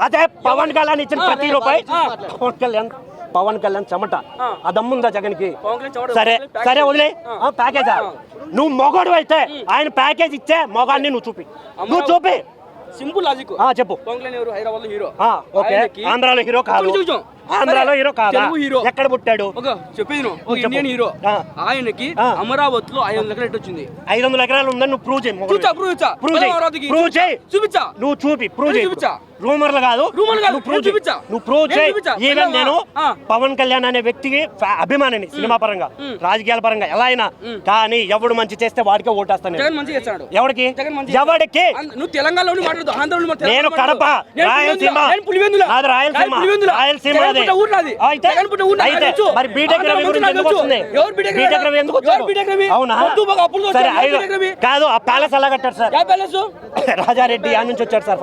అదే పవన్ కళ్యాణ్ ఇచ్చిన ప్రతి రూపాయి పవన్ కళ్యాణ్ చెమట ఆ దమ్ముందా జగన్ కి? సరే సరే వదిలే ప్యాకేజా. నువ్వు మొగడు అయితే ఆయన ప్యాకేజ్ ఇచ్చే మొగాడిని నువ్వు చూపి సింపుల్ లాజిక్ చెప్పు. హైదరాబాద్ లో హీరో, ఓకే. ఆంధ్రాలో హీరో కాదు, ఆంధ్రాలో హీరో కాదా? ఎక్కడ పుట్టాడు చెప్పేది ఇండియన్ హీరో. ఆయనకి అమరావతిలో 500 ఎకరాలు వచ్చింది. 500 ఎకరాలు ఉందని నువ్వు ప్రూవ్ చేయి. చూపించా. నువ్వు చూపి ప్రూవ్ చేయి. రూమర్లు కాదు, నువ్వు ప్రూవ్ చేయి. ఈవెన్ నేను పవన్ కళ్యాణ్ అనే వ్యక్తికి అభిమానిని, సినిమా పరంగా రాజకీయాల పరంగా ఎలా అయినా. కానీ ఎవడు మంచి చేస్తే వాడికే ఓటేస్తాను. ఎవరికి? నువ్వు తెలంగాణలో నేను కడప, రాయలసీమ, మరి బీటెక్ రవి గురించి ఎందుకు వస్తుంది? బీటెక్ రవి ఎందుకు వచ్చాడు? అవునా? సరే కాదు, ఆ ప్యాలెస్ ఎలా కట్టారు సార్? రాజారెడ్డి యాడ్ నుంచి వచ్చాడు సార్.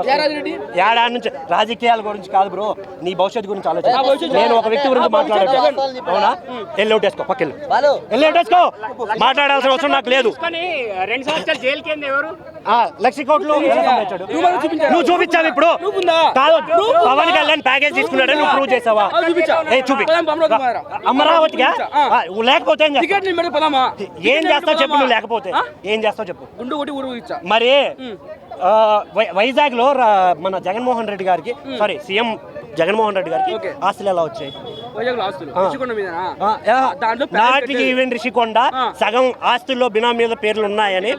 ఏడా నుంచి రాజకీయాల గురించి కాదు బ్రో, నీ భవిష్యత్తు గురించి ఆలోచన. నేను ఒక వ్యక్తి గురించి మాట్లాడాను. అవునా? వెళ్ళేసుకో, పక్కన వెళ్ళేసుకో. మాట్లాడాల్సిన అవసరం నాకు లేదు. 2 సంవత్సరాలు జైలు కింద ఎవరు 1,00,000 కోట్లు నువ్వు చూపించావు. ఇప్పుడు కాదు, పవన్ కళ్యాణ్ ప్యాకేజ్ తీసుకున్నాడు, నువ్వు ప్రూవ్ చేసావా? చూపి. అమరావతిగా లేకపోతే ఏం చేస్తావు చెప్పు. నువ్వు లేకపోతే ఏం చేస్తావు చెప్పు. మరి వైజాగ్ లో మన జగన్మోహన్ రెడ్డి గారికి, సారీ సీఎం జగన్మోహన్ రెడ్డి గారికి ఆస్తులు ఎలా వచ్చాయి? నాటికి ఈవెన్ రిషికొండ సగం ఆస్తుల్లో బినామీ మీద పేర్లు ఉన్నాయని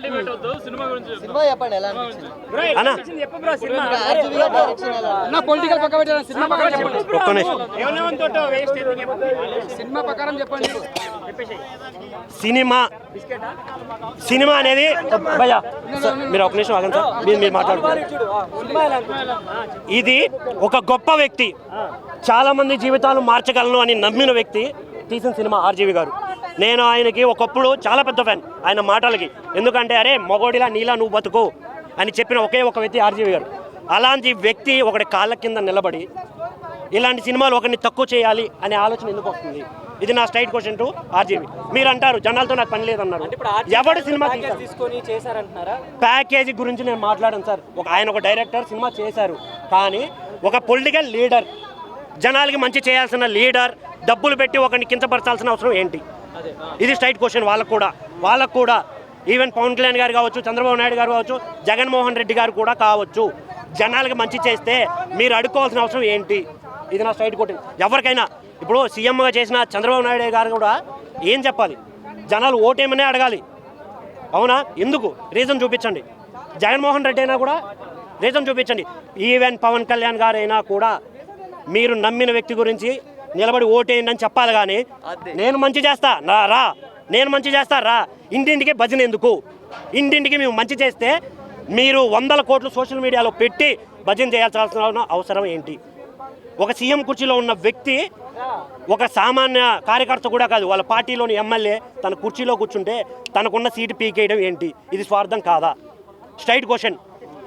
సినిమా అనేది మీరు ఒక నిమిషం ఆగండి సార్, మీరు మాట్లాడుతున్నారు. ఇది ఒక గొప్ప వ్యక్తి, చాలా మంది జీవితాలు మార్చగలను అని నమ్మిన వ్యక్తి తీసిన సినిమా ఆర్జీవి గారు. నేను ఆయనకి ఒకప్పుడు చాలా పెద్ద ఫ్యాన్ ఆయన మాటలకి. ఎందుకంటే అరే మగోడిలా నీలా నువ్వు బతుకు అని చెప్పిన ఒకే ఒక వ్యక్తి ఆర్జీవి గారు. అలాంటి వ్యక్తి ఒకటి కాళ్ళ కింద నిలబడి ఇలాంటి సినిమాలు ఒకరిని తక్కువ చేయాలి అనే ఆలోచన ఎందుకు వస్తుంది? ఇది నా స్ట్రైట్ క్వశ్చన్ టు ఆర్జీవి. మీరు అంటారు జనాలతో నాకు పని లేదన్నారు. ఎవడు సినిమా ప్యాకేజీ గురించి నేను మాట్లాడాను సార్. ఆయన ఒక డైరెక్టర్, సినిమా చేశారు. కానీ ఒక పొలిటికల్ లీడర్, జనాలకి మంచి చేయాల్సిన లీడర్ డబ్బులు పెట్టి ఒకరిని కించపరచాల్సిన అవసరం ఏంటి? ఇది స్ట్రైట్ క్వశ్చన్. వాళ్ళకు కూడా ఈవెన్ పవన్ కళ్యాణ్ గారు కావచ్చు, చంద్రబాబు నాయుడు గారు కావచ్చు, జగన్మోహన్ రెడ్డి గారు కూడా కావచ్చు. జనాలకి మంచి చేస్తే మీరు అడుక్కోవాల్సిన అవసరం ఏంటి? ఇది నా స్ట్రైట్ క్వశ్చన్. ఎవరికైనా ఇప్పుడు సీఎంగా చేసిన చంద్రబాబు నాయుడు గారు కూడా ఏం చెప్పాలి? జనాలు ఓటేమనే అడగాలి. అవునా? ఎందుకు? రీజన్ చూపించండి. జగన్మోహన్ రెడ్డి అయినా కూడా రీజన్ చూపించండి. ఈవెన్ పవన్ కళ్యాణ్ గారు అయినా కూడా మీరు నమ్మిన వ్యక్తి గురించి నిలబడి ఓటేయండి అని చెప్పాలి. కానీ నేను మంచి చేస్తా రా, నేను మంచి చేస్తా రా, ఇంటింటికి భజన ఎందుకు? ఇంటింటికి మేము మంచి చేస్తే మీరు 100 కోట్లు సోషల్ మీడియాలో పెట్టి భజన చేయాల్సిన అవసరం ఏంటి? ఒక సీఎం కుర్చీలో ఉన్న వ్యక్తి ఒక సామాన్య కార్యకర్త కూడా కాదు, వాళ్ళ పార్టీలోని ఎమ్మెల్యే తన కుర్చీలో కూర్చుంటే తనకున్న సీటు పీకేయడం ఏంటి? ఇది స్వార్థం కాదా? Straight question.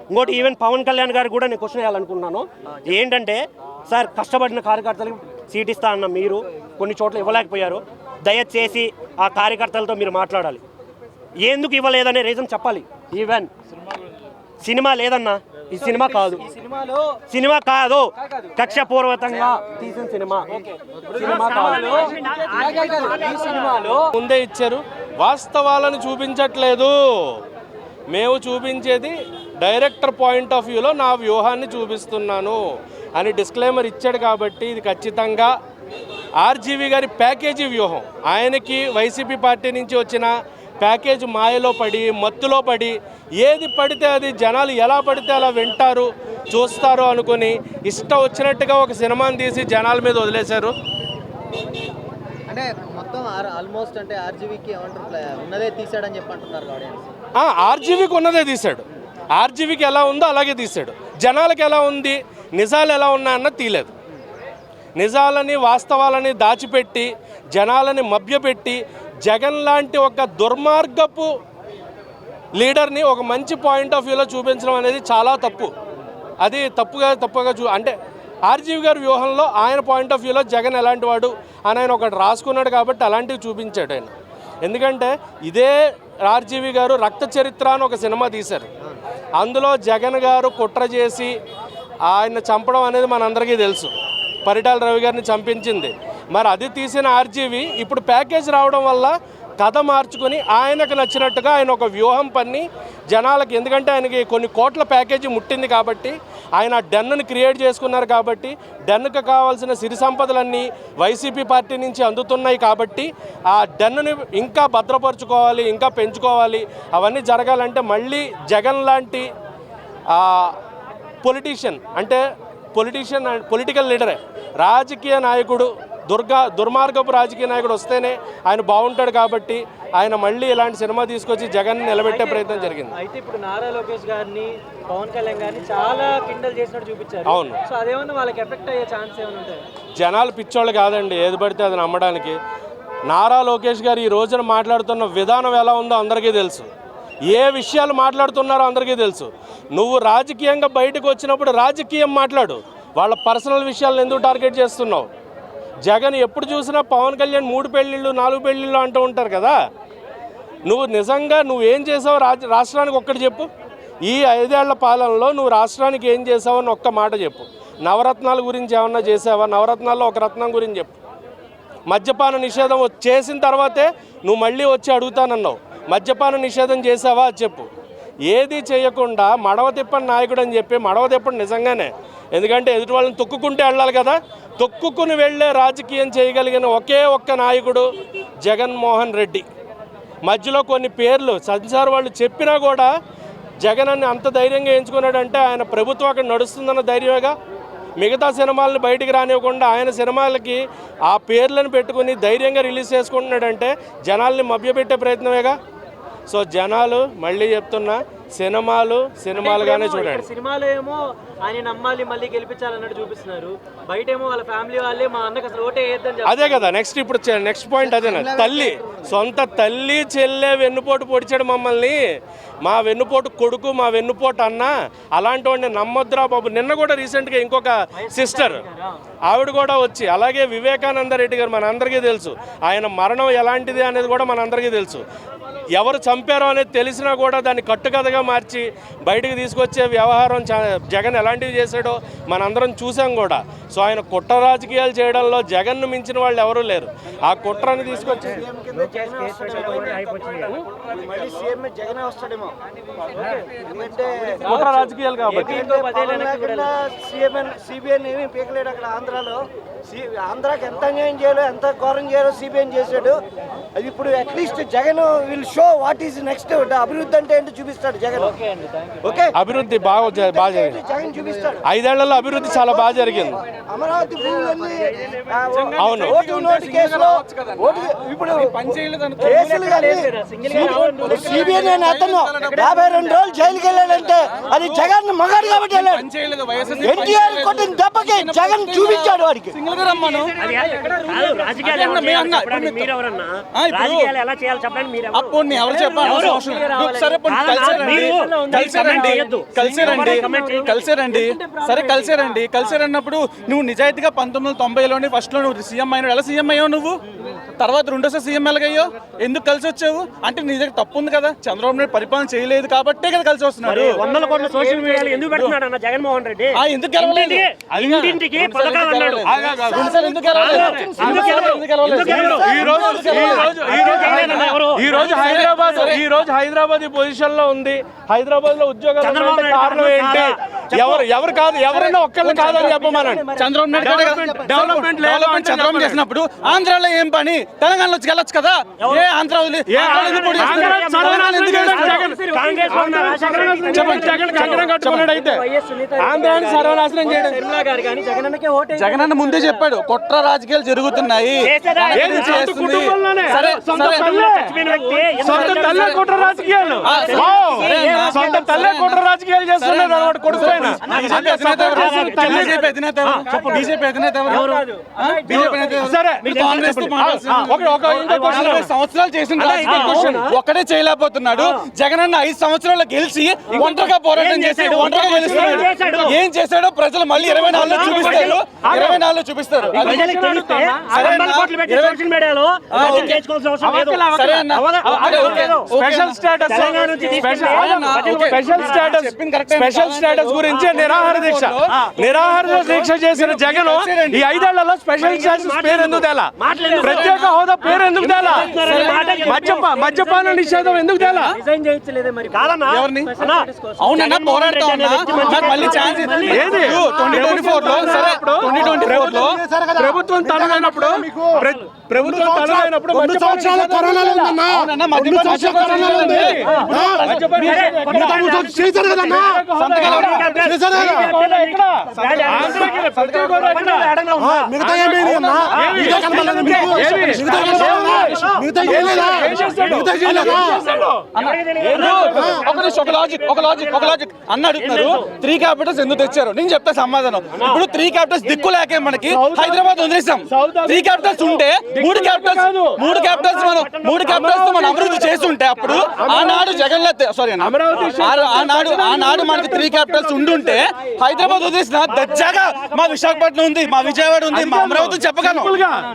ఇంకోటి ఈవెన్ పవన్ కళ్యాణ్ గారు కూడా నేను క్వశ్చన్ వేయాలనుకుంటున్నాను. ఏంటంటే సార్, కష్టపడిన కార్యకర్తలకు సీట్ ఇస్తా అన్న మీరు కొన్ని చోట్ల ఇవ్వలేకపోయారు. దయచేసి ఆ కార్యకర్తలతో మీరు మాట్లాడాలి. ఎందుకు ఇవ్వలేదనే రీజన్ చెప్పాలి. ఈవెన్ సినిమా లేదన్నా, ఈ సినిమా కాదు, కక్షపూర్వకంగా తీసిన సినిమా ముందే ఇచ్చారు, వాస్తవాలను చూపించట్లేదు. మేము చూపించేది డైరెక్టర్ పాయింట్ ఆఫ్ వ్యూలో నా వ్యూహాన్ని చూపిస్తున్నాను అని డిస్క్లైమర్ ఇచ్చాడు. కాబట్టి ఇది ఖచ్చితంగా ఆర్జీవి గారి ప్యాకేజీ వ్యూహం. ఆయనకి వైసీపీ పార్టీ నుంచి వచ్చిన ప్యాకేజ్ మాయలో పడి, మత్తులో పడి, ఏది పడితే అది జనాలు ఎలా పడితే అలా వింటారు, చూస్తారు అనుకుని ఇష్టం వచ్చినట్టుగా ఒక సినిమాని తీసి జనాల మీద వదిలేశారు. అంటే మొత్తం ఆల్మోస్ట్ అంటే ఆర్జీవీకి ఉన్నదే తీసాడని చెప్పి అంటున్నారు. ఆర్జీవీకి ఉన్నదే తీశాడు. ఆర్జీవీకి ఎలా ఉందో అలాగే తీశాడు. జనాలకు ఎలా ఉంది, నిజాలు ఎలా ఉన్నాయన్న తీయలేదు. నిజాలని, వాస్తవాలని దాచిపెట్టి జనాలని మభ్యపెట్టి జగన్ లాంటి ఒక దుర్మార్గపు లీడర్ని ఒక మంచి పాయింట్ ఆఫ్ వ్యూలో చూపించడం అనేది చాలా తప్పు. అది తప్పుగా అంటే ఆర్జీవి గారి వ్యూహంలో ఆయన పాయింట్ ఆఫ్ వ్యూలో జగన్ ఎలాంటి వాడు అని ఆయన ఒకటి రాసుకున్నాడు కాబట్టి అలాంటివి చూపించాడు ఆయన. ఎందుకంటే ఇదే ఆర్జీవి గారు రక్త చరిత్ర అని ఒక సినిమా తీశారు. అందులో జగన్ గారు కుట్ర చేసి ఆయన చంపడం అనేది మనందరికీ తెలుసు. పరిటాల రవి గారిని చంపించింది. మరి అది తీసిన ఆర్జీవి ఇప్పుడు ప్యాకేజ్ రావడం వల్ల కథ మార్చుకొని ఆయనకు నచ్చినట్టుగా ఆయన ఒక వ్యూహం పన్ని జనాలకు, ఎందుకంటే ఆయనకి కొన్ని కోట్ల ప్యాకేజీ ముట్టింది కాబట్టి, ఆయన డెన్నుని క్రియేట్ చేసుకున్నారు కాబట్టి, డెన్నుకు కావాల్సిన సిరి సంపదలన్నీ వైసీపీ పార్టీ నుంచి అందుతున్నాయి కాబట్టి ఆ డెన్నుని ఇంకా భద్రపరుచుకోవాలి, ఇంకా పెంచుకోవాలి. అవన్నీ జరగాలంటే మళ్ళీ జగన్ లాంటి పొలిటీషియన్, అంటే పొలిటికల్ లీడరే, రాజకీయ నాయకుడు, దుర్మార్గపు రాజకీయ నాయకుడు వస్తేనే ఆయన బాగుంటాడు. కాబట్టి ఆయన మళ్ళీ ఇలాంటి సినిమా తీసుకొచ్చి జగన్ నిలబెట్టే ప్రయత్నం జరిగింది. అయితే ఇప్పుడు నారా లోకేష్ గారిని, పవన్ కళ్యాణ్ గారిని చాలా కిండల్ చేసినట్టు చూపించారు. అవును. సో అదేమన్నా వాళ్ళకి ఎఫెక్ట్ అయ్యే ఛాన్స్ ఏమైనా ఉంటాయి? జనాలు పిచ్చోళ్ళు కాదండి, ఏది పడితే అది నమ్మడానికి. నారా లోకేష్ గారు ఈ రోజున మాట్లాడుతున్న విధానం ఎలా ఉందో అందరికీ తెలుసు. ఏ విషయాలు మాట్లాడుతున్నారో అందరికీ తెలుసు. నువ్వు రాజకీయంగా బయటకు వచ్చినప్పుడు రాజకీయం మాట్లాడు, వాళ్ళ పర్సనల్ విషయాలను ఎందుకు టార్గెట్ చేస్తున్నావు? జగన్ ఎప్పుడు చూసినా పవన్ కళ్యాణ్ 3 పెళ్ళిళ్ళు 4 పెళ్ళిళ్ళు అంటూ ఉంటారు కదా. నువ్వు నిజంగా నువ్వేం చేసావు రాష్ట్రానికి ఒక్కటి చెప్పు. ఈ 5 ఏళ్ల పాలనలో నువ్వు రాష్ట్రానికి ఏం చేసావు అని ఒక్క మాట చెప్పు. నవరత్నాల గురించి ఏమన్నా చేసావా? నవరత్నాల్లో ఒక రత్నం గురించి చెప్పు. మద్యపాన నిషేధం చేసిన తర్వాతే నువ్వు మళ్ళీ వచ్చి అడుగుతానన్నావు. మద్యపాన నిషేధం చేసావా చెప్పు. ఏది చేయకుండా మడవ తిప్పని నాయకుడు అని చెప్పి, మడవ తిప్పని నిజంగానే, ఎందుకంటే ఎదుటి వాళ్ళని తొక్కుకుంటే వెళ్ళాలి కదా. తొక్కుకుని వెళ్ళే రాజకీయం చేయగలిగిన ఒకే ఒక్క నాయకుడు జగన్మోహన్ రెడ్డి. మధ్యలో కొన్ని పేర్లు సంసార్ వాళ్ళు చెప్పినా కూడా జగన్ అని అంత ధైర్యంగా ఎంచుకున్నాడంటే ఆయన ప్రభుత్వం అక్కడ నడుస్తుందన్న ధైర్యమేగా. మిగతా సినిమాలను బయటికి రానివ్వకుండా ఆయన సినిమాలకి ఆ పేర్లను పెట్టుకుని ధైర్యంగా రిలీజ్ చేసుకుంటున్నాడంటే జనాల్ని మభ్యపెట్టే ప్రయత్నమేగా. సో జనాలు మళ్ళీ చెప్తున్నా, సినిమాలుగానే చూడండి. సినిమాలో ఏమో ఆయన నమ్మాలి, మళ్ళీ గెలిపించాలన్నట్టు చూపిస్తున్నారు. బయట ఏమో వాళ్ళ ఫ్యామిలీ వాళ్ళే మా అన్నకు అసలు ఓటే వేయద్దని. అదే కదా నెక్స్ట్ పాయింట్ అదేనా. సొంత తల్లి చెల్లె వెన్నుపోటు పొడిచాడు మమ్మల్ని, మా వెన్నుపోటు కొడుకు, మా వెన్నుపోటు అన్న, అలాంటి వాడిని నమ్మొద్దురా బాబు. నిన్న కూడా రీసెంట్గా ఇంకొక సిస్టర్ ఆవిడ కూడా వచ్చి, అలాగే వివేకానంద రెడ్డి గారు మనందరికీ తెలుసు, ఆయన మరణం ఎలాంటిది అనేది కూడా మనందరికీ తెలుసు. ఎవరు చంపారో అనేది తెలిసినా కూడా దాన్ని కట్టుకథగా మార్చి బయటకు తీసుకొచ్చే వ్యవహారం జగన్ ఎలాంటివి చేశాడో మనందరం చూసాం కూడా. సో ఆయన కుట్ర రాజకీయాలు చేయడంలో జగన్ను మించిన వాళ్ళు ఎవరూ లేరు. ఆ కుట్రని తీసుకొచ్చి కుట్ర రాజకీయాలు కాబట్టి ఆంధ్రాకి ఎంత అన్యాయం చేయాలో, ఎంత ఘోరం చేయాలో సిబిఐ చేశాడు. అది ఇప్పుడు at least Jagan will show what is next. అభివృద్ధి అంటే ఏంటో చూపిస్తాడు జగన్. ఓకే, అభివృద్ధి బాగా జరిగింది. జగన్ చూపిస్తాడు. 5 ఏళ్లలో అభివృద్ధి చాలా బాగా జరిగింది. అమరావతి భూములన్నీ అవును. ఓటు నోటు కేసులో ఇప్పుడు కేసులు కానీ సిబిఐ నేను అతను 52 రోజులు జైలుకి వెళ్ళాడంటే అది జగన్ మగాడు కాబట్టి వెళ్ళాడు. ఎన్టీఆర్ కొట్టిన దెబ్బకి జగన్ చూపించాడు వాడికి. కలిసారన్నప్పుడు నువ్వు నిజాయితీగా 1990లోని ఫస్ట్ లో నువ్వు సీఎం అయినాడు. ఎలా సీఎం అయ్యావు నువ్వు? తర్వాత రెండోసారి సీఎం ఎలాగయ్యో? ఎందుకు కలిసి వచ్చావు? అంటే నీ దగ్గర తప్పు ఉంది కదా. చంద్రబాబు నాయుడు పరిపాలన చేయలేదు కాబట్టే కదా కలిసి వస్తున్నాడు. 100 కోట్ల సోషల్ మీడియాలో ఎందుకు పెడుతున్నాడు అన్న జగన్మోహన్ రెడ్డి? ఎందుకు గెలవలేదు? ఇంటింటికి పథకాలు అన్నాడు. ఈ రోజు హైదరాబాద్ ఈ పొజిషన్ లో ఉంది. హైదరాబాద్ లో ఉద్యోగాలు కారణం ఏంటి? ఎవరు కాదు, ఎవరైనా ఒక్కళ్ళు కాదని చెప్పమనండి. చంద్రబాబు నాయుడు డెవలప్మెంట్ చంద్రబాబు చేసినప్పుడు ఆంధ్రాలో ఏం పని? తెలంగాణలో వచ్చి వెళ్ళొచ్చు కదా. ఏ ఆంధ్ర సర్వనాశనం చేయడం. జగనన్న ముందే చెప్పాడు కుట్ర రాజకీయాలు జరుగుతున్నాయి. సొంత తల్లే కుట్ర రాజకీయాలు చేస్తున్నాడు. కొడుకు ఆయన. బీజేపీ అధినేత ఎవరు? బీజేపీ అధినేత ఎవరు? బీజేపీ నేత ఎవరు? సరే, కాంగ్రెస్ తో మాట్లాడుతున్నారు. 40 సంవత్సరాలు చేసిన రాజకీయం ఒక్కడే చేయలేకపోతున్నాడు. జగన్ అన్న 5 సంవత్సరాలు గెలిచి ఒంటరిగా పోరాటం చేసి ఒంటరిగా గెలుస్తున్నాడు. ఏం చేశాడో ప్రజలు మళ్ళీ 24లో చూపిస్తారు. 24లో చూపిస్తారు. స్పెషల్ స్టేటస్ గురించి నిరాహార దీక్ష చేసిన జగన్ ఈ 5 ఏళ్లలో స్పెషల్ స్టేటస్ పేరు ఎందుకు తేలా? ప్రత్యేక హోదా పేరు ఎందుకు తేలా? మద్యపాన నిషేధం ఎందుకు తేలా? అవునన్నా పోరాడుతా ఉన్నా. మళ్ళీ ఛాన్స్ 2024 లో సరే 2024 లో ప్రభుత్వం తనమైనప్పుడు సంవత్సరాలు కరోనాలో ఉందన్నా. 2 సంవత్సరాలు కరోనాలో ఉంది. చేశారు కదన్నా. మిగతా ఏమేమి అన్నా? మిగతా కనపడలేదు మీకు? మిగతా చేయలేదా? మిగతా చేయలేదా? ఒక లాజిక్ అన్న అడుగుతున్నారు. 3 క్యాపిటల్స్ ఎందుకు తెచ్చారు? నేను చెప్తా సమాధానం. ఇప్పుడు 3 క్యాపిటల్స్ దిక్కు లేకే మనకి హైదరాబాద్ వదిలేసాం. 3 క్యాపిటల్స్ ఉంటే 3 క్యాపిటల్స్ మనం అభివృద్ధి చేస్తుంటే అప్పుడు ఆనాడు జగన్ ఆనాడు మనకి 3 క్యాపిటల్స్ ఉండుంటే హైదరాబాద్ వదిలేసిన దర్జాగా మా విశాఖపట్నం ఉంది, మా విజయవాడ ఉంది, మా అమరావతి చెప్పగలం.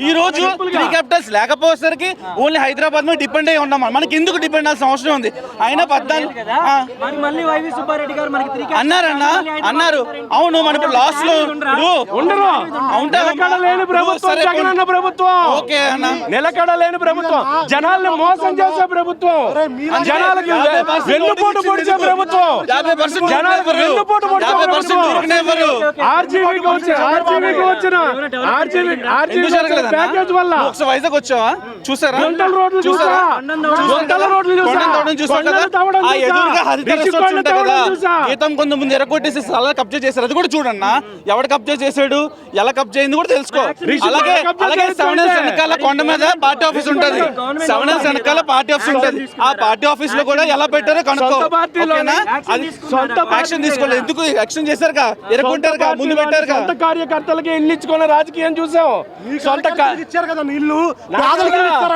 ఈ రోజు 3 క్యాపిటల్స్ లేకపోయేసరికి ఓన్లీ హైదరాబాద్ మీద డిపెండ్ అయి ఉన్నాం. మనకి ఎందుకు డిపెండ్ అవ్వాల్సిన అవసరం ఉంది? అయినా అన్నారు. అవును, మన ఇప్పుడు లాస్ట్ లో నిలకడలేని ప్రభుత్వం, జనాల్ని మోసం చేసే ప్రభుత్వం, జనాలకి వెన్నుపోటు పొడిచే ప్రభుత్వం, జనాలకు వెన్నుపోటు పొడిచే ప్రభుత్వం. ఆర్జీవీకి వచ్చిన ప్యాకేజ్ వల్ల వైజాగ్ వచ్చావా? చూసారా? గుంటల రోడ్లు చూసారా? గీతం కొంతమంది ఎరగొట్టేసి అలా కబ్జా చేశారు. అది కూడా చూడన్నా. ఎవడు కబ్జా చేశాడు, ఎలా కబ్జా అయింది కూడా తెలుసుకో. అలాగే 7 Hills వెనకాల కొండ మీద పార్టీ ఆఫీస్ ఉంటది. 7 Hills వెనకాల పార్టీ ఆఫీస్ ఉంటది. ఆ పార్టీ ఆఫీస్ లో కూడా ఎలా పెట్టారో కనుక్కో. యాక్షన్ తీసుకోలేదు. ఎందుకు యాక్షన్ చేశారుగా? ఎరగొట్టారుగా, ముందు పెట్టారుగా. సొంత కార్యకర్తలకి ఇల్లు ఇచ్చుకున్న రాజకీయం చూసాం. సొంత ఇచ్చారు కదా ఇల్లు. కార్యకర్తలు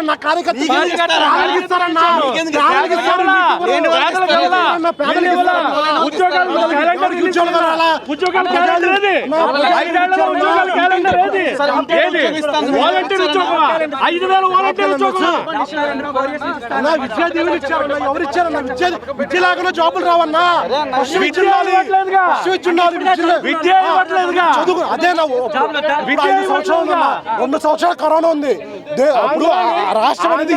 ఎవరు ఇచ్చారన్నా? విద్య లేకుండా జాబులు రావన్నా. అదే 5 సంవత్సరాలు 2 సంవత్సరాలు కరోనా ఉంది. అప్పుడు రాష్ట్రం అనేది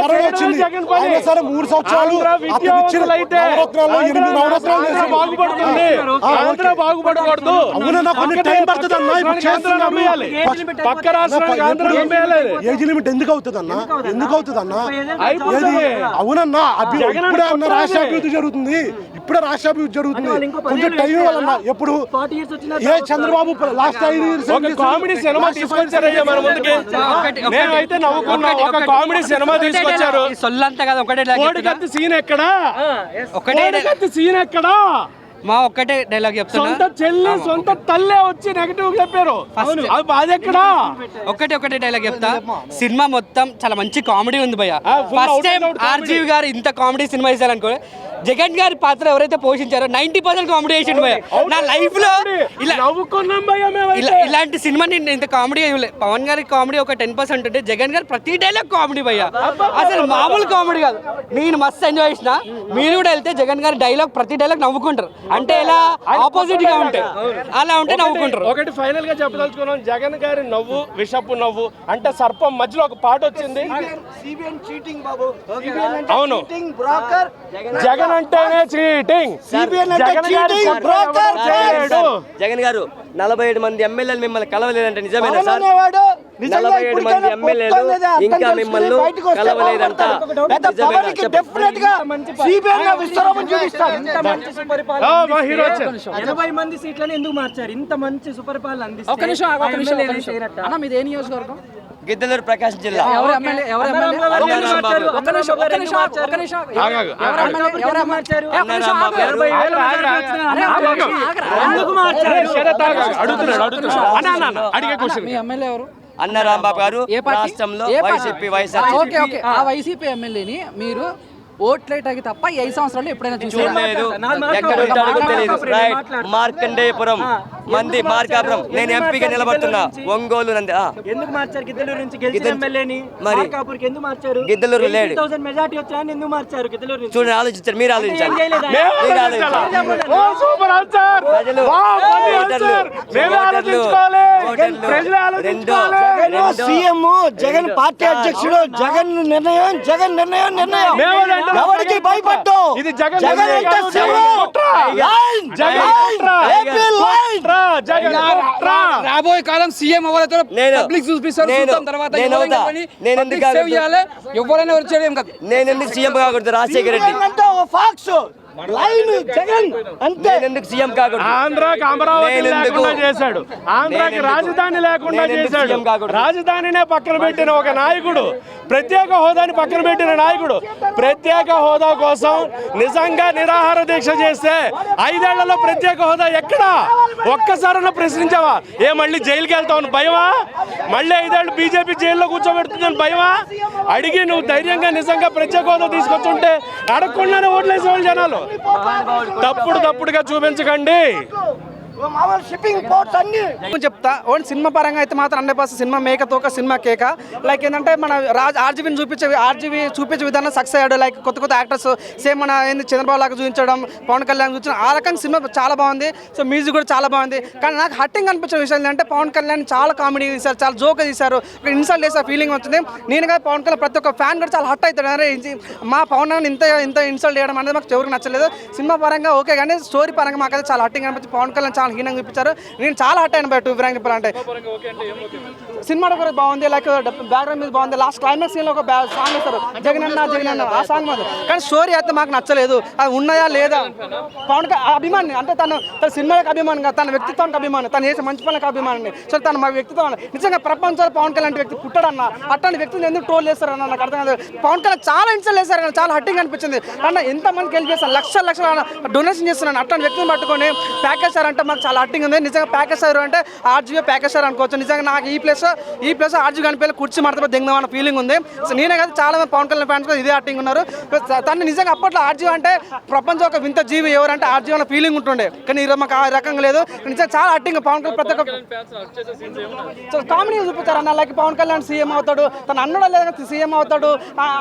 కరోనా వచ్చింది. అయినా సరే 3 సంవత్సరాలు నవరత్నాలు 8 నవరత్నాలు బాగుపడకూడదు. అవునన్నా, కొన్ని టైం పడుతుంది అన్న. పక్క రాష్ట్రాలు ఏజ్ లిమిట్ ఎందుకు అవుతుంది అన్న? ఎందుకు అవుతుంది అన్న? అవునన్నా, ఇప్పుడే అన్న రాష్ట్ర అభివృద్ధి జరుగుతుంది. ఇప్పుడే రాష్ట్ర అభివృద్ధి జరుగుతుంది. కొంచెం టైం ఇవ్వాలన్నా. ఎప్పుడు ఏ Chandrababu last 5 years comedy cinema తీసుకొచ్చారయ్యా మన ముందుకి. నేనైతే నవ్వుకున్నా. ఒక కామెడీ సినిమా తీసుకొచ్చారు. సొల్లంతా కదా ఒకటే కోడికత్తి సీన్ ఎక్కడా? కోడికత్తి సీన్ ఎక్కడా? మా ఒక్కటే డైలాగ్ చెప్తున్నా. సొంత చెల్లి సొంత తల్లే వచ్చి నెగటివ్ చెప్పారు. అది బాధ ఎక్కడా? ఒకటే డైలాగ్ చెప్తా. సినిమా మొత్తం చాలా మంచి కామెడీ ఉంది భయ్య. ఫస్ట్ టైం ఆర్జీవి గారు ఇంత కామెడీ సినిమా చేశారనుకో. జగన్ గారి పాత్ర ఎవరైతే పోషించారో 90% కామెడీ చేసిండు భయ్య. నా లైఫ్ లో ఇలాంటి సినిమా నేను ఇంత కామెడీ ఇవ్వలేదు. పవన్ గారి కామెడీ ఒక 10% ఉంటే జగన్ గారు ప్రతి డైలాగ్ కామెడీ భయ్య. అసలు మామూలు కామెడీ కాదు. నేను మస్తు ఎంజాయ్ చేసిన. మీరు కూడా వెళ్తే జగన్ గారి డైలాగ్ ప్రతి డైలాగ్ నవ్వుకుంటారు. అంటే ఇలా ఆపోజిట్ గా ఉంటాయి. అలా ఉంటే నవ్వుకుంటారు. ఒకటి ఫైనల్ గా చెప్పదలుచుకున్నాం. జగన్ గారి నవ్వు విషపు నవ్వు అంటే సర్పం మధ్యలో ఒక పాట వచ్చింది. అవును, జగన్ అంటేనే చీటింగ్. జగన్ గారు 47 మంది ఎమ్మెల్యేలు మిమ్మల్ని కలవలేదంటే నిజమేనా సార్? 47 మంది ఎమ్మెల్యేలు ఇంకా మిమ్మల్ని కలవలేదంట. 80 మంది సీట్లను ఎందుకు మార్చారు? ఇంత మంచి సుపరిపాలన అందిస్తే. ఒక నిమిషం. మీది ఏ నియోజకవర్గం? గిద్దలూరు ప్రకాశం జిల్లా ఎవరు ఎమ్మెల్యే ఎవరు ఎమ్మెల్యే అన్నారాం బాబు. ఒక్క నిమిషం ఎవరు ఎమ్మెల్యే ఎవరు మార్చారు అన్నారాం బాబు గారు. ఎందుకు మార్చారు అడిగే క్వశ్చన్ మీ ఎమ్మెల్యే ఎవరు అన్నారాం బాబు గారు ఏ పార్టీ? రాష్ట్రంలో ఏ party? YCP YSR okay okay ఆ వైసీపీ ఎమ్మెల్యేని మీరు ఓట్లేటకి తప్ప ఈ 5 సంవత్సరాలు ఎప్పుడైనా చూసారా? చూడలేదు, ఎక్కడ ఉంటాడో తెలియదు. రైట్, మార్కండేయపురం మంది మార్కాపురం. నేను ఎంపీగా నిలబడుతున్నా. ఒంగోలు నంది. ఎందుకు మార్చారు గిద్దలూరు నుంచి గిద్దలూరు- గెలిచిన ఎమ్మెల్యేని మరి మార్కాపూర్కి ఎందుకు మార్చారు? గిద్దలూరు లేడు. 80,000 మెజార్టీ వచ్చాయని ఎందుకు మార్చారు గిద్దలూరు నుంచి? చూడండి, ఆలోచించారు. మీరు ఆలోచించాలి. చేయలేదా? మీరు ఆలోచించాలి. Super answer. ప్రజలు సీఎం జగన్ పార్టీ అధ్యక్షుడు జగన్ నిర్ణయం ఎవరికి భయపడ్డు ఇది జగన్ జగన్ నిర్ణయం అంటే కాదు, శివం. జగన్ కుట్ర. లైన్, జగన్ లైన్, కుట్ర. AP line. రాబోయే కాలం సీఎం ఎవరైతే నేను- పబ్లిక్ చూపిస్తారు నేను- చూద్దాం తర్వాత నేను ఎవరైనా అవుతా. కానీ నేను public ఎందుకు save చేయాలి. ఎవరైనా వచ్చేది ఏం కాదు. నేను ఎందుకు సీఎం కాకూడదు? రాజశేఖర రెడ్డి. అంటే ఒక ఫాక్స్ లైన్ జగన్ అంతే. నేను ఎందుకు సీఎం కాకూడదు? ఆంధ్రాకి అమరావతి నేను ఎందుకు? లేకుండా చేశాడు. ఆంధ్రాకి నేను ఎందుకు? రాజధాని లేకుండా నేను ఎందుకు చేశాడు. సీఎం కాకూడదు? రాజధానినే పక్కన పెట్టిన ఒక నాయకుడు, ప్రత్యేక హోదాని పక్కన పెట్టిన నాయకుడు, ప్రత్యేక హోదా కోసం నిజంగా నిరాహార దీక్ష చేస్తే 5 ఏళ్లలో ప్రత్యేక హోదా ఎక్కడా? ఒక్కసారైనా ప్రశ్నించావా? మళ్ళీ జైలుకి వెళ్తావు భయమా? మళ్ళీ 5 ఏళ్ళు బీజేపీ జైల్లో కూర్చోబెడుతుందని భయమా? అడిగి నువ్వు ధైర్యంగా నిజంగా ప్రత్యేక హోదా తీసుకొచ్చుంటే అడగకుండానే ఓట్లేసేవాళ్ళు జనాలు. తప్పుడుగా చూపించకండి. మామూలు షిప్పింగ్ పోర్ట్స్ అన్ని చెప్తా ఓన్ సినిమా పరంగా అయితే మాత్రం 100% సినిమా మేకతోక సినిమా కేక. లైక్ ఏంటంటే మన ఆర్జీబీని చూపించే విధానం సక్సెస్ అయ్యాడు. లైక్ కొత్త యాక్టర్స్ సేమ్ మన ఏంది చంద్రబాబు లాగా చూపించడం, పవన్ కళ్యాణ్ చూపించడం, ఆ రకంగా సినిమా చాలా బాగుంది. సో మ్యూజిక్ కూడా చాలా బాగుంది. కానీ నాకు హట్టింగ్ అనిపించిన విషయం ఏంటంటే పవన్ కళ్యాణ్ చాలా కామెడీ తీశారు, చాలా జోక్ తీశారు, ఒక ఇన్సల్ట్ చేసే ఫీలింగ్ వచ్చింది. నేను కదా పవన్ కళ్యాణ్ ప్రతి ఒక్క ఫ్యాన్ కూడా చాలా హట్ అవుతాడు. అరే మా పవన్ ఇంత ఇన్సల్ట్ చేయడం అనేది మాకు ఎవరికి నచ్చలేదు. సినిమా పరంగా ఓకే కానీ స్టోరీ పరంగా మాకైతే చాలా హట్టింగ్ అనిపించింది. పవన్ కళ్యాణ్ చాలా హీనంగా చూపించారు. నేను చాలా హట్ అయిన బయట ఫ్రాంక్ చెప్పాలంటే సినిమా కూడా బాగుంది. లైక్ బ్యాక్గ్రౌండ్ మీద బాగుంది. లాస్ట్ క్లైమాక్స్ సీన్ లో ఒక సాంగ్ ఇస్తారు జగనన్న ఆ సాంగ్ మాత్రం. కానీ స్టోరీ అయితే మాకు నచ్చలేదు. అది ఉన్నాయా లేదా? పవన్ అభిమాని అంటే తన సినిమాలకు అభిమాని కాదు, తన వ్యక్తిత్వానికి అభిమాని, తను చేసే మంచి పనులకు అభిమాని. సో తన మా వ్యక్తిత్వం నిజంగా ప్రపంచంలో పవన్ కళ్యాణ్ వ్యక్తి పుట్టాడన్న అట్లాంటి వ్యక్తిని ఎందుకు ట్రోల్ చేస్తారన్న నాకు అర్థం కాదు. పవన్ కళ్యాణ్ చాలా ఇన్సల్ట్ చేశారు కానీ చాలా హట్టింగ్ అనిపించింది. అన్న ఎంతమందికి హెల్ప్ చేస్తాను, లక్షల డొనేషన్ చేస్తున్నాను. అట్లాంటి వ్యక్తిని పట్టుకొని ప్యాకేజ్ సార్ అంటే మాకు చాలా హట్టింగ్ ఉంది. నిజంగా ప్యాకేజ్ సార్ అంటే ఆర్జీవీ ప్యాకేజ్ సార్ అనుకోవచ్చు. నిజంగా నాకు ఈ ప్లేస్ ఆర్జీవీ కనిపించాలి కుర్చీ మడత దింగదాం అన్న ఫీలింగ్ ఉంది. సో నేనే కాదు చాలా మంది పవన్ కళ్యాణ్ ఫ్యాన్స్ కూడా ఇదే హట్టింగ్ ఉన్నారు. తను నిజంగా అప్పట్లో ఆర్జీవీ అంటే ప్రపంచం ఒక వింత జీవి ఎవరంటే ఆర్జీవీ అన్న ఫీలింగ్ ఉంటుండే. కానీ ఈరోజు మాకు ఆ రకంగా లేదు. నిజంగా చాలా హట్టింగ్ పవన్ కళ్యాణ్ ప్రతి ఒక్క కామెడీ చూపించారు అన్న. లైక్ పవన్ కళ్యాణ్ సీఎం అవుతాడు, తను అన్నడా లేదా సీఎం అవుతాడు,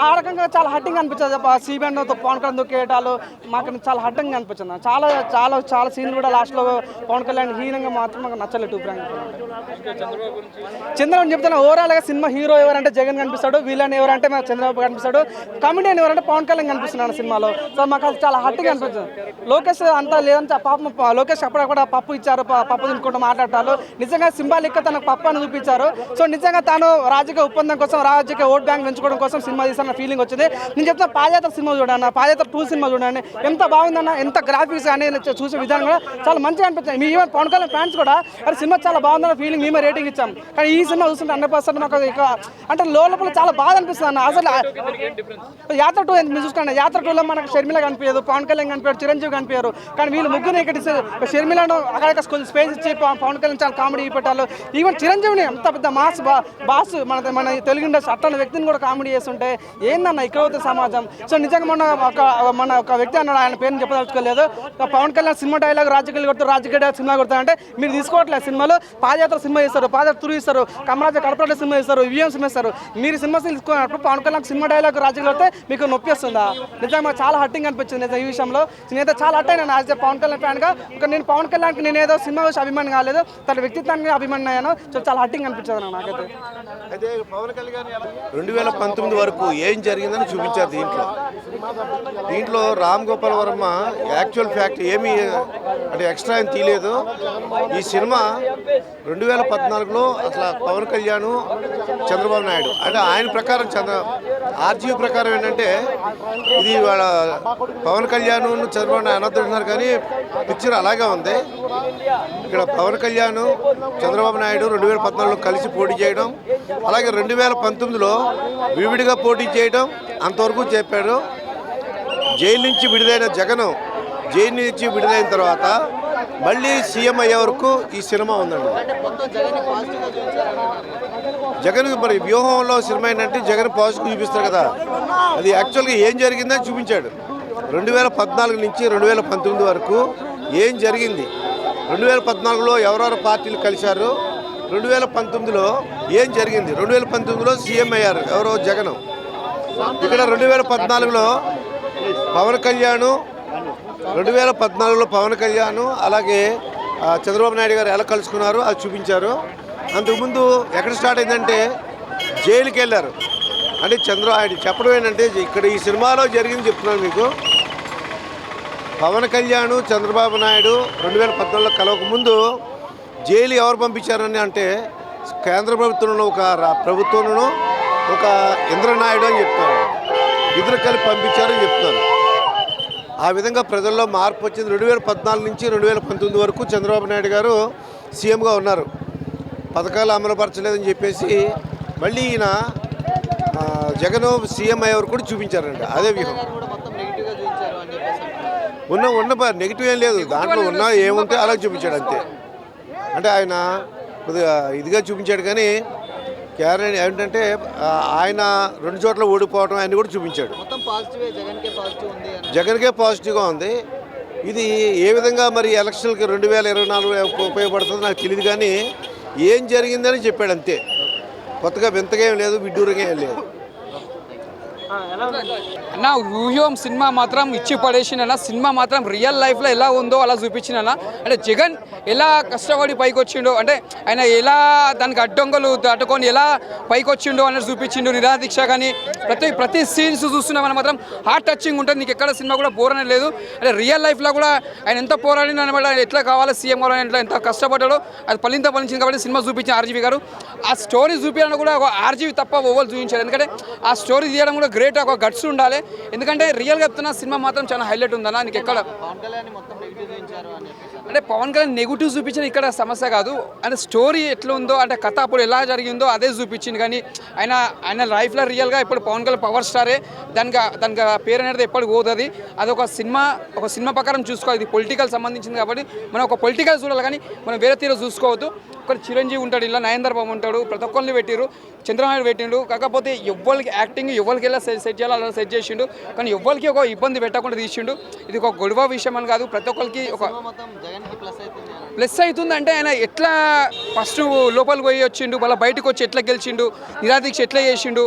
ఆ రకంగా చాలా హట్టింగ్ అనిపించదు. సీబీఎన్ పవన్ కళ్యాణ్ కేటాలు మాకు చాలా హట్టింగ్ అనిపించింది. చాలా చాలా చాలా సీన్లు కూడా లాస్ట్లో పవన్ కళ్యాణ్ హీనంగా మాత్రం మాకు నచ్చలేదు. చంద్రబాబు చెప్తాను ఓవరాల్ గా సినిమా హీరో ఎవరంటే జగన్ కనిపిస్తాడు, విలన్ ఎవరంటే మాకు చంద్రబాబు కనిపిస్తాడు, కామెడియన్ ఎవరంటే పవన్ కళ్యాణ్ కనిపిస్తున్నాడు సినిమాలో. సో మాకు అది చాలా హట్టిగా అనిపించింది. లోకేష్ అంతా లేదంటే పాపం లోకేష్ అప్పుడప్పుడు పప్పు ఇచ్చారు, పప్పు తినుకుంటూ మాట్లాడతారు. నిజంగా సింబాలిక్ గా తనకు పప్పు అని చూపించారు. సో నిజంగా తాను రాజకీయ ఒప్పందం కోసం రాజకీయ ఓట్ బ్యాంక్ పెంచుకోవడం కోసం సినిమా తీసిన ఫీలింగ్ వచ్చింది. నేను చెప్తాను పాదయాత్ర సినిమా చూడండి, పాదయాత్ర 2 సినిమా చూడండి, ఎంత బాగుందన్న, ఎంత గ్రాఫిక్స్ అనేది చూసే విధానం కూడా చాలా మంచిగా అనిపించింది. మీ ఈవెన్ పవన్ కళ్యాణ్ ఫ్యాన్స్ కూడా అది సినిమా చాలా బాగుందన్న ఫీలింగ్ మేమే రేటింగ్ ఇచ్చాం. కానీ ఈ సినిమా చూస్తుంటే 100% మాకు అంటే లోపల చాలా బాధ అనిపిస్తుంది అన్న. అసలు యాత్ర 2 మీరు చూసుకోండి, యాత్ర 2లో మనకు షర్మిల కనిపించదు, పవన్ కళ్యాణ్ కనిపించారు, చిరంజీవి కనిపించారు. కానీ వీళ్ళు ముగ్గురు ఇక్కడ షర్మిలను అక్కడ కొంచెం స్పేస్ ఇచ్చి పవన్ కళ్యాణ్ చాలా కామెడీ పెట్టారు. ఈవెన్ చిరంజీవిని అంత పెద్ద మాస్ బాస్ మన తెలుగు ఇండస్ట్రీ అట్లాంటి వ్యక్తిని కూడా కామెడీ చేస్తుంటే ఏందన్న ఇక్కడ అవుతుంది సమాజం. సో నిజంగా మన ఒక వ్యక్తి అన్నాడు, ఆయన పేరుని చెప్పదలుచుకోలేదు, పవన్ కళ్యాణ్ సినిమా డైలాగ్ రాజకీయాలు కొడుతారు, రాజకీయ సినిమా కొడతారంటే మీరు తీసుకోవట్లేదు. సినిమాలో పాదయాత్ర సినిమా చేస్తారు, పాదయాత్ర 3 ఇస్తారు, కమరాజ కడపడ సినిమా ఇస్తారు, వివిఎం సినిమా ఇస్తారు. మీరు సినిమా తీసుకున్నప్పుడు పవన్ కళ్యాణ్ సినిమా డైలాగ్ రాజకీయాలు కొడితే మీకు నొప్పి వస్తుందా? నిజంగా మాకు చాలా హట్టింగ్ అనిపించింది ఈ విషయంలో. నేనైతే చాలా హట్ అయినా యాజ్ పవన్ కళ్యాణ్ ఫ్యాన్గా. నేను పవన్ కళ్యాణ్కి నేనేదో సినిమా చూసి అభిమాని కాలేదు, తన వ్యక్తిత్వానికి అభిమాని అయ్యాను. సో చాలా హట్టింగ్ అనిపించదు నాకైతే. అయితే పవన్ కళ్యాణ్ 2019 వరకు ఏం జరిగిందని చూపించారు దీంట్లో రామ్ గోపాల్ వర్మ యాక్చువల్ ఫ్యాక్ట్ ఏమీ అంటే ఎక్స్ట్రా ఏం తీయలేదు. ఈ సినిమా 2014లో అసలు పవన్ కళ్యాణ్ చంద్రబాబు నాయుడు అంటే ఆయన ప్రకారం ఆర్జీవీ ప్రకారం ఏంటంటే ఇది వాళ్ళ పవన్ కళ్యాణ్ చంద్రబాబు నాయుడు అనొద్దంటున్నారు కానీ పిక్చర్ అలాగే ఉంది. ఇక్కడ పవన్ కళ్యాణ్ చంద్రబాబు నాయుడు 2014లో కలిసి పోటీ చేయడం, అలాగే 2019లో విడివిడిగా పోటీ చేయడం అంతవరకు చెప్పాడు. జైలు నుంచి విడుదలైన జైలు నుంచి విడుదలైన తర్వాత మళ్ళీ సీఎం అయ్యే వరకు ఈ సినిమా ఉందండి. జగన్ మరి వ్యూహంలో సినిమా ఏంటంటే జగన్ పాజిటివ్ చూపిస్తారు కదా, అది యాక్చువల్గా ఏం జరిగిందని చూపించాడు. 2014 నుంచి 2019 వరకు ఏం జరిగింది, 2014లో ఎవరెవరు పార్టీలు కలిశారు, 2019లో ఏం జరిగింది, 2019లో సీఎం అయ్యారు ఎవరో జగన్. ఇక్కడ 2014లో పవన్ కళ్యాణ్ 2014లో పవన్ కళ్యాణ్ అలాగే చంద్రబాబు నాయుడు గారు ఎలా కలుసుకున్నారు అది చూపించారు. అంతకుముందు ఎక్కడ స్టార్ట్ అయిందంటే జైలుకి వెళ్ళారు. అంటే ఆయన చెప్పడం ఏంటంటే ఇక్కడ ఈ సినిమాలో జరిగింది చెప్తున్నాను మీకు. పవన్ కళ్యాణ్ చంద్రబాబు నాయుడు 2014లో కలవకముందు జైలు ఎవరు పంపించారని అంటే కేంద్ర ప్రభుత్వంలో ఒక ప్రభుత్వంలో ఒక ఇంద్రనాయుడు అని చెప్తారు, ఇద్దరు కలిపి పంపించారని చెప్తున్నారు. ఆ విధంగా ప్రజల్లో మార్పు వచ్చింది. 2014 నుంచి 2019 వరకు చంద్రబాబు నాయుడు గారు సీఎంగా ఉన్నారు. పథకాలు అమలుపరచలేదని చెప్పేసి మళ్ళీ ఈయన జగన్ సీఎం అయ్యే వరకు కూడా చూపించారంట. అదే వ్యూహం ఉన్న నెగిటివ్ ఏం లేదు, దాంట్లో ఉన్న ఏముంటే అలా చూపించాడు అంతే. అంటే ఆయన కొద్దిగా ఇదిగా చూపించాడు కానీ క్యారెన్ ఏంటంటే ఆయన 2 చోట్ల ఓడిపోవడం ఆయన కూడా చూపించాడు. జగన్కే పాజిటివ్గా ఉంది. ఇది ఏ విధంగా మరి ఎలక్షన్కి 2024 ఉపయోగపడుతుందో నాకు తెలియదు కానీ ఏం జరిగిందని చెప్పాడు అంతే. కొత్తగా వింతగా ఏం లేదు, విడ్డూరంగా ఏం లేదు. అన్న వ్యూహం సినిమా మాత్రం ఇచ్చి పడేసిన సినిమా మాత్రం రియల్ లైఫ్లో ఎలా ఉందో అలా చూపించిన. అంటే జగన్ ఎలా కష్టపడి పైకి వచ్చిండో, అంటే ఆయన ఎలా దానికి అడ్డంకులు దాటుకొని ఎలా పైకి వచ్చిండో అనేది చూపించిండు. నిరాదీక్ష కానీ ప్రతి సీన్స్ చూస్తున్నామని మాత్రం హార్ట్ టచింగ్ ఉంటుంది. నీకు ఎక్కడ సినిమా కూడా బోర్ అనేది లేదు. అంటే రియల్ లైఫ్లో కూడా ఆయన ఎంత పోరాడిన అనమాట, ఎట్లా కావాలి సీఎం కావాలని ఎట్లా ఎంత కష్టపడ్డాడో అది ఫలించింది కాబట్టి సినిమా చూపించిన ఆర్జీవి గారు. ఆ స్టోరీ చూపించడానికి కూడా ఒక ఆర్జీవి తప్ప ఓవర్ చూపించారు. ఎందుకంటే ఆ స్టోరీ తీయడం కూడా గ్రేట్, ఒక గట్స్ ఉండాలి. ఎందుకంటే రియల్గా చెప్తున్నా సినిమా మాత్రం చాలా హైలైట్ ఉందన్న. నీకు ఎక్కడ అంటే పవన్ కళ్యాణ్ నెగిటివ్ చూపించిన ఇక్కడ సమస్య కాదు, అంటే స్టోరీ ఎట్లా ఉందో అంటే కథ అప్పుడు ఎలా జరిగిందో అదే చూపించింది. కానీ ఆయన లైఫ్లో రియల్గా ఇప్పుడు పవన్ కళ్యాణ్ పవర్ స్టారే, దానికి పేరు అనేది ఎప్పటికి పోతుంది. అది ఒక సినిమా ప్రకారం చూసుకోవాలి. ఇది పొలిటికల్ సంబంధించింది కాబట్టి మనం ఒక పొలిటికల్ చూడాలి కానీ మనం వేరే తీరు చూసుకోవద్దు. ఒక చిరంజీవి ఉంటాడు, ఇలా నరేంద్ర బాబు ఉంటాడు, ప్రతి ఒక్కరిని పెట్టిరు, చంద్రబాబు పెట్టిండు. కాకపోతే ఎవ్వరికి యాక్టింగ్ ఎవరికి ఎలా సెట్ చేయాలో అలా సెట్ చేసిండు. కానీ ఎవ్వరికి ఒక ఇబ్బంది పెట్టకుండా తీసిండు. ఇది ఒక గొడవ విషయం అని కాదు, ప్రతి ఒక్కరికి ఒక ప్లస్ అవుతుంది. అంటే ఆయన ఎట్లా ఫస్ట్ లోపలికి పోయి వచ్చిండు, మళ్ళీ బయటకు వచ్చి ఎట్లా గెలిచిండు, నిరాదీక్ష ఎట్లా చేసిండు,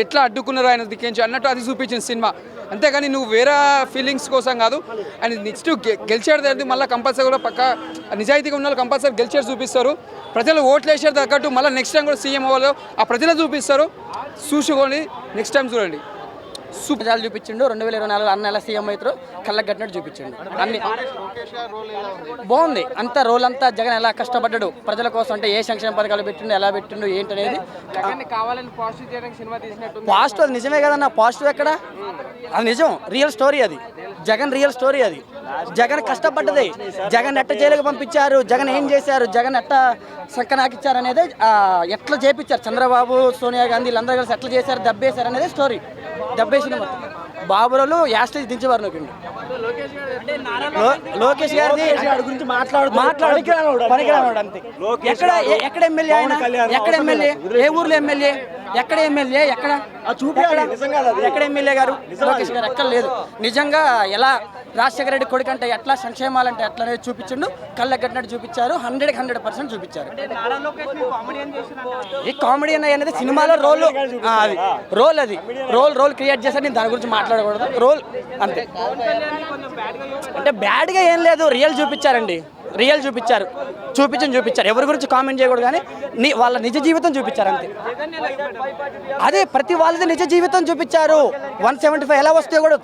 ఎట్లా అడ్డుకున్నారు ఆయన దిక్కించి అన్నట్టు అది చూపించింది సినిమా. అంతేగాని నువ్వు వేరే ఫీలింగ్స్ కోసం కాదు. అండ్ నెక్స్ట్ గెలిచేది అనేది మళ్ళీ కంపల్సరీ కూడా పక్క నిజాయితీగా ఉన్న వాళ్ళు కంపల్సరీ గెలిచేది చూపిస్తారు. ప్రజలు ఓట్లు వేసేది తగ్గట్టు మళ్ళీ నెక్స్ట్ టైం కూడా సీఎం అవ్వాలి ఆ ప్రజలు చూపిస్తారు. చూసుకోండి, నెక్స్ట్ టైం చూడండి. సూపర్ చూపించిండు. 2024 అన్న ఎలా సీఎం అవుతారో కళ్ళకి కట్టినట్టు చూపించిండు. అన్ని బాగుంది. అంత రోల్ అంతా జగన్ ఎలా కష్టపడ్డాడు ప్రజల కోసం, అంటే ఏ సంక్షేమ పథకాలు పెట్టిండు, ఎలా పెట్టిండు ఏంటనేది పాజిటివ్. అది నిజమే కదన్న, పాజిటివ్ ఎక్కడ, అది నిజం, రియల్ స్టోరీ. అది జగన్ రియల్ స్టోరీ. అది జగన్ కష్టపడ్డది. జగన్ ఎట్ట జైలుకి పంపించారు, జగన్ ఏం చేశారు, జగన్ ఎట్ట సంకనాకిచ్చారు అనేది, ఎట్లా చేపించారు చంద్రబాబు సోనియా గాంధీ వీళ్ళందరూ కలిసి ఎట్లా చేశారు, దెబ్బేశారు అనేది స్టోరీ. దెబ్బేసిన బాబురాలు యాస్టేజ్ దించేవారు నాకు. లోకేష్ గారిది గురించి పనికిరాడు అంతే. ఎక్కడ ఎమ్మెల్యే ఆయన, ఎక్కడ ఎమ్మెల్యే, ఏ ఊర్లో ఎమ్మెల్యే, ఎక్కడ ఎమ్మెల్యే, ఎక్కడ ఎమ్మెల్యే గారు లోకేష్ గారు ఎక్కడ లేదు. నిజంగా ఎలా రాజశేఖర రెడ్డి కొడుకు అంటే ఎట్లా, సంక్షేమాలంటే ఎట్లా అనేది చూపించిండు. కళ్ళకి కట్టినట్టు చూపించారు. 100% చూపించారు. ఈ కామెడీ అనేది సినిమాలో రోల్, అది రోల్, అది రోల్ క్రియేట్ చేశారు. నేను దాని గురించి మాట్లాడకూడదు, రోల్ అంతే. అంటే బ్యాడ్గా ఏం లేదు, రియల్ చూపించారండి. రియల్ చూపించారు. ఎవరి గురించి కామెంట్ చేయకూడదు కానీ వాళ్ళ నిజ జీవితం చూపించారు అంతే. అదే ప్రతి వాళ్ళది నిజ జీవితం చూపించారు. 175 ఎలా వస్తే కూడా